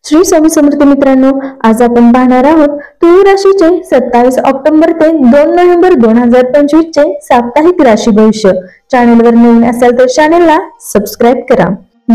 श्री स्वामी समर्थ मित्रांनो, आज आपण पाहणार आहोत तुला राशीचे 27 ऑक्टोबर ते 2 नोव्हेंबर 2025 चे साप्ताहिक राशी भविष्य। चॅनलवर नवीन असाल तर चॅनलला सबस्क्राइब करा।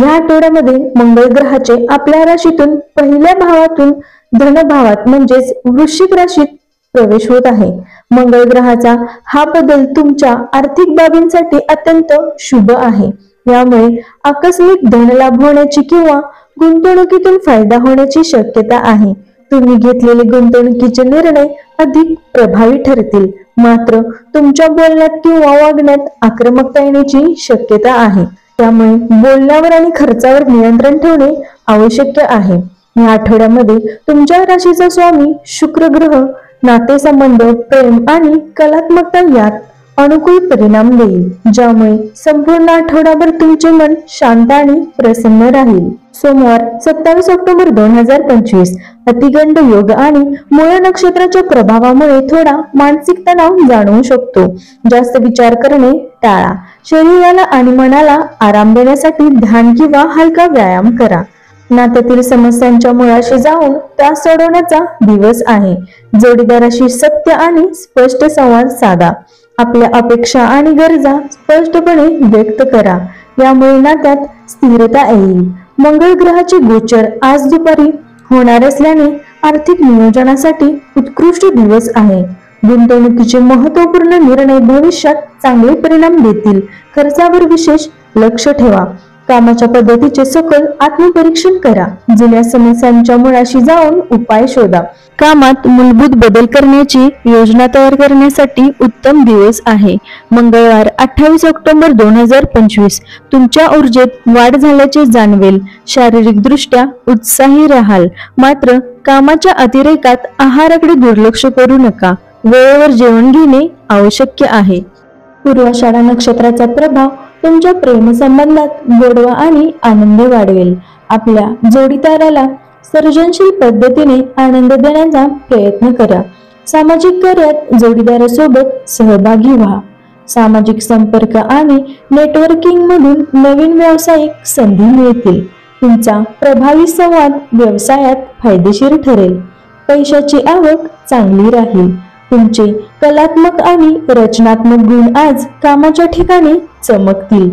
या आठवड्यामध्ये मंगळ ग्रहाचे आपल्या राशीतून पहिल्या भावातून धन भावात म्हणजेच वृश्चिक राशीत प्रवेश होत आहे। मंगळ ग्रहाचा हा बदल तुमच्या आर्थिक बाबींसाठी अत्यंत शुभ आहे। यामुळे आकस्मिक धन लाभ होण्याची किंवा गुंतवणुकीतून फायदा होण्याची शक्यता आहे। तुम्ही घेतलेले गुंतवणुकीचे निर्णय अधिक प्रभावी ठरतील, मात्र तुमच्या बोलण्यात किंवा वागण्यात आक्रमकता येण्याची शक्यता आहे। त्यामुळे बोलण्यावर आणि खर्चावर नियंत्रण ठेवणे आवश्यक आहे। या आठवड्यामध्ये तुमच्या राशीचा स्वामी शुक्र ग्रह नातेसंबंध, प्रेम आणि कलात्मकता यात अनुकूल परिणाम देईल, ज्यामुळे संपूर्ण आठवडाभर तुमचे मन शांत आणि प्रसन्न राहील। सोमवार 27 ऑक्टोबर 2025 अतिगंड योग आणि मूळ नक्षत्राच्या प्रभावामुळे थोडा मानसिक तणाव जाणवू शकतो। जास्त विचार करणे टाळा। शरीराला आणि मनाला आराम देण्यासाठी ध्यान किंवा हलका व्यायाम करा। नात्यातील समस्यांच्या मुळाशी जाऊन त्या सोडवण्याचा दिवस आहे। जोडीदाराशी सत्य आणि स्पष्ट संवाद साधा। आपल्या अपेक्षा आणि गरजा स्पष्टपणे व्यक्त करा, यामुळे नात्यात स्थिरता येईल। मंगळ ग्रहाचे गोचर आज दुपारी होणार असल्याने आर्थिक नियोजनासाठी उत्कृष्ट दिवस आहे। गुंतवणुकीचे महत्त्वपूर्ण निर्णय भविष्यात चांगले परिणाम देतील। खर्चावर विशेष लक्ष ठेवा। कामाच्या पद्धतीचे सखोल आत्मपरीक्षण करा। जुन्या समस्यांच्या मुळाशी जाऊन उपाय शोधा। कामात मूलभूत बदल करण्याची योजना तयार करण्यासाठी उत्तम दिवस आहे। मंगळवार 28 ऑक्टोबर 2025 तुमच्या ऊर्जेत वाढ झाल्याचे जाणवेल। शारीरिकदृष्ट्या उत्साही राहाल, मात्र कामाच्या अतिरेकात आहाराकडे दुर्लक्ष करू नका। वेळेवर जेवण घेणे आवश्यक आहे। पूर्वाषाढा नक्षत्राचा प्रभाव तुमच्या प्रेमसंबंधात गोडवा आणि आनंद वाढवेल। आपल्या जोडीदाराला सर्जनशील पद्धतीने आनंद देण्याचा प्रयत्न करा। सामाजिक कार्यात जोडीदारासोबत सहभागी व्हा। सामाजिक संपर्क आणि नेटवर्किंग मधून नवीन व्यावसायिक संधी मिळतील। तुमचा प्रभावी संवाद व्यवसायात फायदेशीर ठरेल। पैशाची आवक चांगली राहील। तुमचे कलात्मक आणि रचनात्मक गुण आज कामाच्या ठिकाणी चमकतील।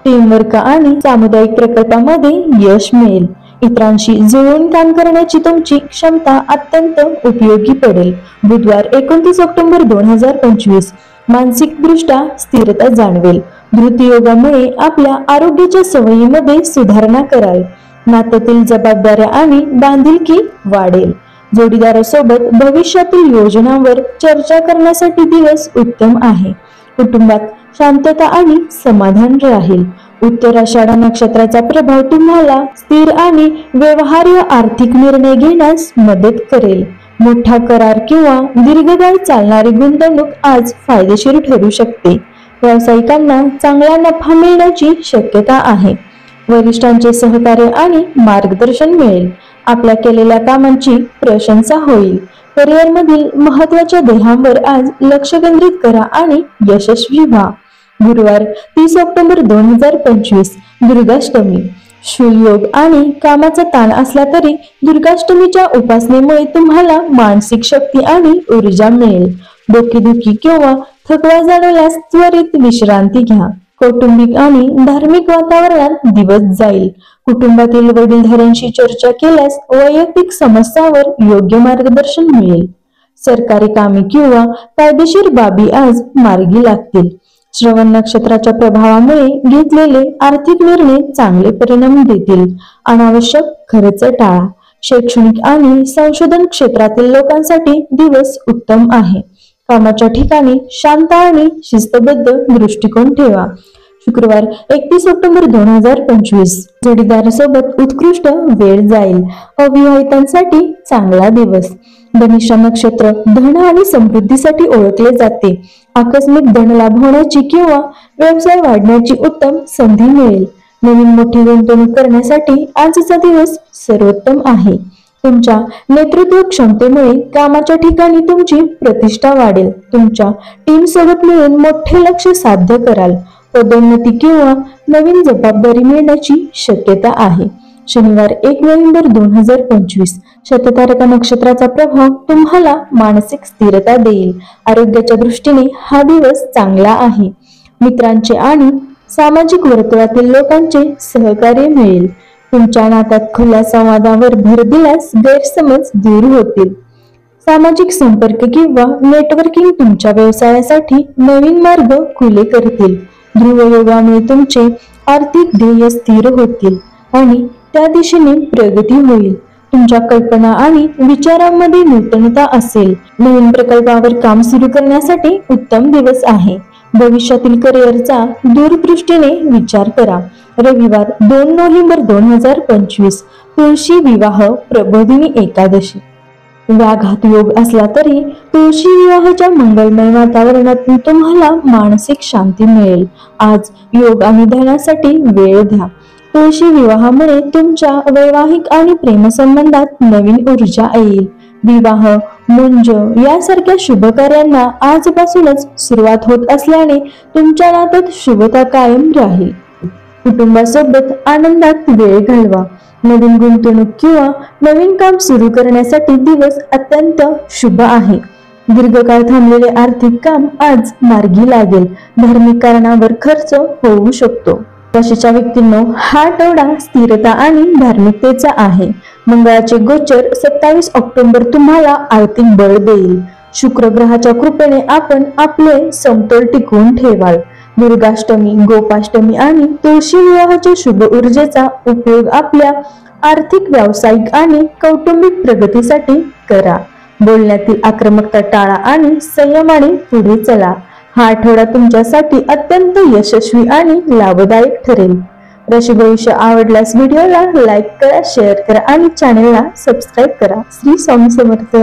टीमवर्क आणि सामुदायिक प्रकल्पामध्ये यश मिळेल। इतरांशी जुळून काम करण्याची तुमची क्षमता अत्यंत उपयोगी पडेल। बुधवार 29 ऑक्टोबर 2025 मानसिकदृष्ट्या स्थिरता जाणवेल। धृतियोगामुळे आपल्या आरोग्याच्या सवयीमध्ये सुधारणा कराल। नात्यातील जबाबदाऱ्या आणि बांधिलकी वाढेल। जोडीदारासोबत भविष्यातील योजनांवर चर्चा करण्यासाठी दिवस उत्तम आहे। कुटुंबात शांतता आणि समाधान राहील। उत्तराषाढा नक्षत्राचा प्रभाव तुम्हाला स्थिर आणि व्यवहार्य आर्थिक निर्णय घेण्यास मदत करेल। मोठा करार किंवा दीर्घकाळ चालणारी गुंतवणूक आज फायदेशीर ठरू शकते। व्यावसायिकांना चांगला नफा मिळण्याची शक्यता आहे। वरिष्ठांचे सहकार्य आणि मार्गदर्शन मिळेल। आपल्या केलेल्या कामांची प्रशंसा होईल। करिअरमधील महत्त्वाच्या ध्येयांवर आज लक्ष केंद्रित करा आणि यशस्वी व्हा। गुरुवार 30 ऑक्टोबर 2025 दुर्गाष्टमी शुभयोग आणि कामाचा ताण असला तरी दुर्गाष्टमीच्या उपासनेमुळे तुम्हाला मानसिक शक्ती आणि ऊर्जा मिळेल। डोकेदुखी किंवा थकवा जाणवल्यास त्वरित विश्रांती घ्या। कौटुंबिक आणि धार्मिक वातावरणात दिवस जाईल। कुटुंबातील वडीलधाऱ्यांशी चर्चा केल्यास वैयक्तिक समस्यांवर योग्य मार्गदर्शन मिळेल। सरकारी कामे किंवा कायदेशीर बाबी आज मार्गी लागतील। श्रवण नक्षत्राच्या प्रभावामुळे घेतलेले आर्थिक निर्णय चांगले परिणाम देतील। अनावश्यक खर्च टाळा। शैक्षणिक आणि संशोधन क्षेत्रातील लोकांसाठी दिवस उत्तम आहे। कामाच्या ठिकाणी शांत आणि शिस्तबद्ध दृष्टिकोन ठेवा। शुक्रवार 31 ऑक्टोबर 2025 जोडीदारासोबत उत्कृष्ट वेळ जाईल। अविवाहितांसाठी चांगला दिवस। धनिष्ठा नक्षत्र धन आणि समृद्धीसाठी ओळखले जाते। आकस्मिक धनलाभ होण्याची किंवा व्यवसाय वाढण्याची उत्तम संधी मिळेल। नवीन मोठी गुंतवणूक करण्यासाठी आजचा दिवस सर्वोत्तम आहे। तुमच्या नेतृत्व क्षमतेमुळे कामाच्या ठिकाणी तुमची प्रतिष्ठा वाढेल। तुमच्या टीम सोबत मिळून मोठे लक्ष्य साध्य कराल। पदोन्नती किंवा नवीन जबाबदारी मिळण्याची शक्यता आहे। शनिवार 1 नोव्हेंबर 2025. शततारका नक्षत्राचा प्रभाव तुम्हाला मानसिक स्थिरता देईल. आरोग्याच्या दृष्टीने हा दिवस चांगला आहे. मित्रांचे आणि सामाजिक वर्तुळातील लोकांचे सहकार्य मिळेल. तुमच्या नात्यात खुल्या संवादावर भर दिल्यास गैरसमज दूर होतील. सामाजिक संपर्क किंवा नेटवर्किंग तुमच्या व्यवसायासाठी नवीन मार्ग खुले करतील. ध्रुवयोगामुळे तुमचे आर्थिक ध्येय स्थिर होतील आणि त्या दिशेने प्रगती होईल. तुमच्या कल्पना आणि विचारांमध्ये नूतनता असेल. नवीन प्रकल्पावर काम सुरू करण्यासाठी उत्तम दिवस आहे. भविष्यातील करिअरचा दूरदृष्टीने विचार करा. रविवार 2 नोव्हेंबर 2025. तुळशी विवाह प्रबोधिनी एकादशी. व्याघात योग असला तरी तुळशी विवाहाच्या मंगलमय वातावरणातून तुम्हाला मानसिक शांती मिळेल. आज योग आणि ध्यानासाठी वेळ द्या. तुळशी विवाहामुळे तुमच्या वैवाहिक आणि प्रेमसंबंधात नवीन ऊर्जा येईल. विवाह, मुंज यासारख्या शुभ कार्यांना आजपासूनच सुरुवात होत असल्याने तुमच्या नात्यात शुभता कायम राहील. कुटुंबासोबत आनंदात वेळ घालवा. नवीन गुंतवणूक किंवा नवीन काम सुरू करण्यासाठी दिवस अत्यंत शुभ आहे. दीर्घकाळ थांबलेले आर्थिक काम आज मार्गी लागेल. धार्मिक कारणावर खर्च होऊ शकतो. राशीच्या व्यक्तींनो, हा आठवडा स्थिरता आणि धार्मिकतेचा आहे. मंगळाचे गोचर 27 ऑक्टोबर तुम्हाला आर्थिक बळ देईल. शुक्र ग्रहाच्या कृपेने आपण आपले समतोल टिकवून ठेवाल. दुर्गाष्टमी, गोपाष्टमी आणि तुळशी विवाहाच्या शुभ ऊर्जेचा उपयोग आपल्या आर्थिक, व्यावसायिक आणि कौटुंबिक प्रगतीसाठी करा. बोलण्यातील आक्रमकता टाळा आणि संयमाने पुढे चला. हा आठवडा तुमच्यासाठी अत्यंत यशस्वी आणि लाभदायक ठरेल. राशी भविष्य आवडल्यास व्हिडिओला लाईक करा, शेअर करा आणि चॅनलला सबस्क्राईब करा. श्री स्वामी समर्थ.